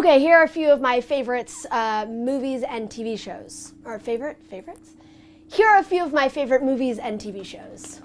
Okay, here are a few of my favorites, movies and TV shows. Or favorites? Here are a few of my favorite movies and TV shows.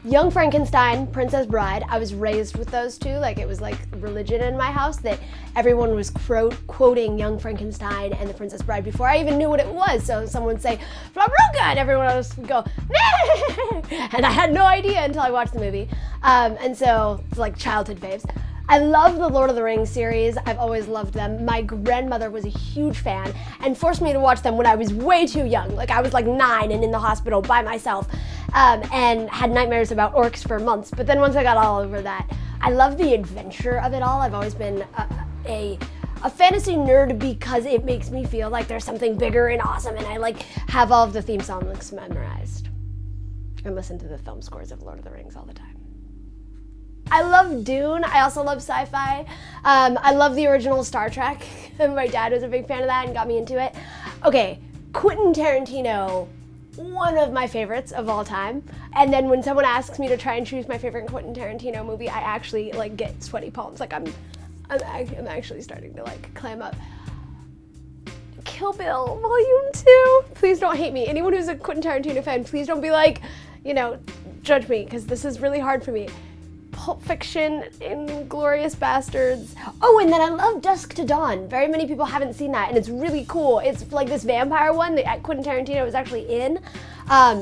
Young Frankenstein, Princess Bride. I was raised with those two. Like, it was like religion in my house that everyone was quoting Young Frankenstein and the Princess Bride before I even knew what it was. So someone would say, Flabruga, and everyone else would go, nah! And I had no idea until I watched the movie. And so it's like childhood faves. I love the Lord of the Rings series. I've always loved them. My grandmother was a huge fan and forced me to watch them when I was way too young. Like, I was like 9 and in the hospital by myself, and had nightmares about orcs for months. But then once I got all over that, I love the adventure of it all. I've always been a fantasy nerd because it makes me feel like there's something bigger and awesome, and I like have all of the theme songs memorized and listen to the film scores of Lord of the Rings all the time. I love Dune. I also love sci-fi. I love the original Star Trek. My dad was a big fan of that and got me into it. Okay, Quentin Tarantino, one of my favorites of all time. And then when someone asks me to try and choose my favorite Quentin Tarantino movie, I actually like get sweaty palms. Like I'm actually starting to like clam up. Kill Bill Volume 2. Please don't hate me. Anyone who's a Quentin Tarantino fan, please don't be like, judge me, because this is really hard for me. Pulp Fiction, Inglourious Bastards. Oh, and then I love Dusk to Dawn. Very many people haven't seen that, and it's really cool. It's like this vampire one that Quentin Tarantino was actually in.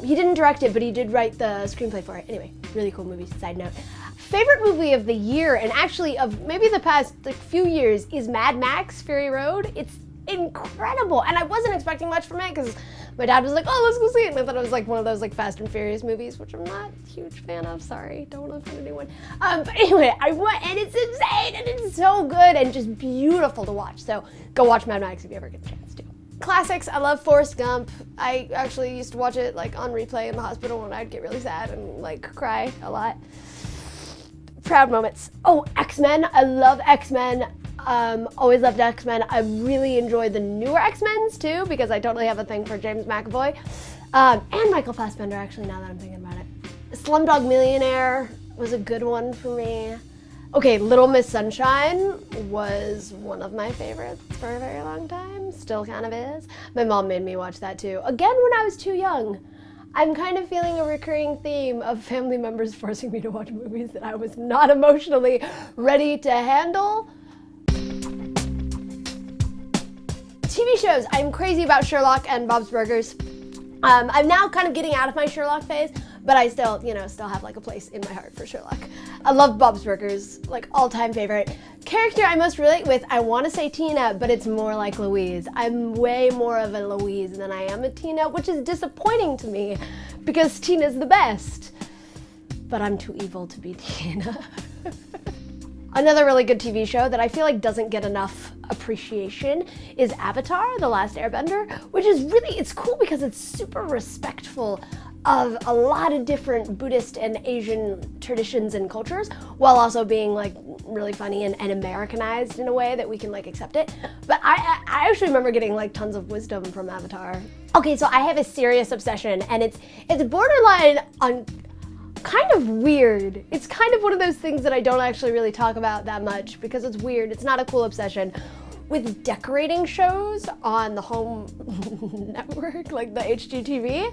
He didn't direct it, but he did write the screenplay for it. Anyway, really cool movie, side note. Favorite movie of the year, and actually of maybe the past few years, is Mad Max Fury Road. It's incredible, and I wasn't expecting much from it because my dad was like, oh, let's go see it, and I thought it was like one of those like Fast and Furious movies, which I'm not a huge fan of. Sorry, don't want to offend anyone. But anyway, I went, and it's insane, and it's so good and just beautiful to watch. So go watch Mad Max if you ever get a chance to. Classics, I love Forrest Gump. I actually used to watch it like on replay in the hospital when I'd get really sad and like cry a lot. Proud moments. Oh, X-Men, I love X-Men. Always loved X-Men. I really enjoyed the newer X-Men's too, because I totally have a thing for James McAvoy. And Michael Fassbender, actually, now that I'm thinking about it. Slumdog Millionaire was a good one for me. Okay, Little Miss Sunshine was one of my favorites for a very long time. Still kind of is. My mom made me watch that too. Again, when I was too young. I'm kind of feeling a recurring theme of family members forcing me to watch movies that I was not emotionally ready to handle. TV shows. I'm crazy about Sherlock and Bob's Burgers. I'm now kind of getting out of my Sherlock phase, but I still, still have like a place in my heart for Sherlock. I love Bob's Burgers, like all-time favorite. Character I most relate with, I want to say Tina, but it's more like Louise. I'm way more of a Louise than I am a Tina, which is disappointing to me because Tina's the best. But I'm too evil to be Tina. Another really good TV show that I feel like doesn't get enough appreciation is Avatar: The Last Airbender, which is really, it's cool because it's super respectful of a lot of different Buddhist and Asian traditions and cultures, while also being like really funny and Americanized in a way that we can like accept it. But I actually remember getting like tons of wisdom from Avatar. Okay, so I have a serious obsession, and it's borderline on kind of weird. It's kind of one of those things that I don't actually really talk about that much because it's weird. It's not a cool obsession. With decorating shows on the home network, like the HGTV,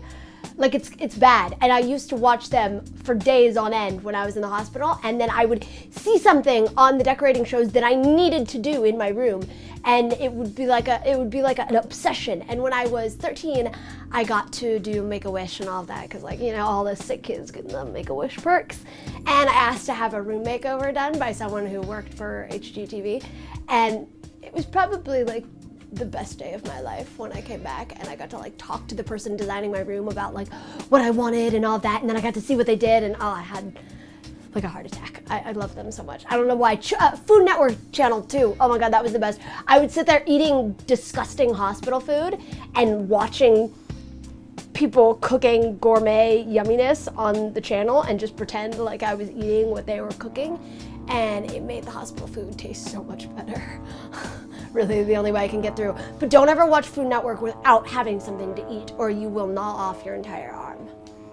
like it's bad. And I used to watch them for days on end when I was in the hospital, and then I would see something on the decorating shows that I needed to do in my room, and it would be like an obsession. And when I was 13, I got to do Make-A-Wish and all of that, because all the sick kids get the Make-A-Wish perks. And I asked to have a room makeover done by someone who worked for HGTV, and it was probably like the best day of my life when I came back, and I got to like talk to the person designing my room about like what I wanted and all that, and then I got to see what they did, and I had like a heart attack. I love them so much. I don't know why. Food Network Channel 2. Oh my God, that was the best. I would sit there eating disgusting hospital food and watching people cooking gourmet yumminess on the channel and just pretend like I was eating what they were cooking, and it made the hospital food taste so much better. Really the only way I can get through. But don't ever watch Food Network without having something to eat, or you will gnaw off your entire arm.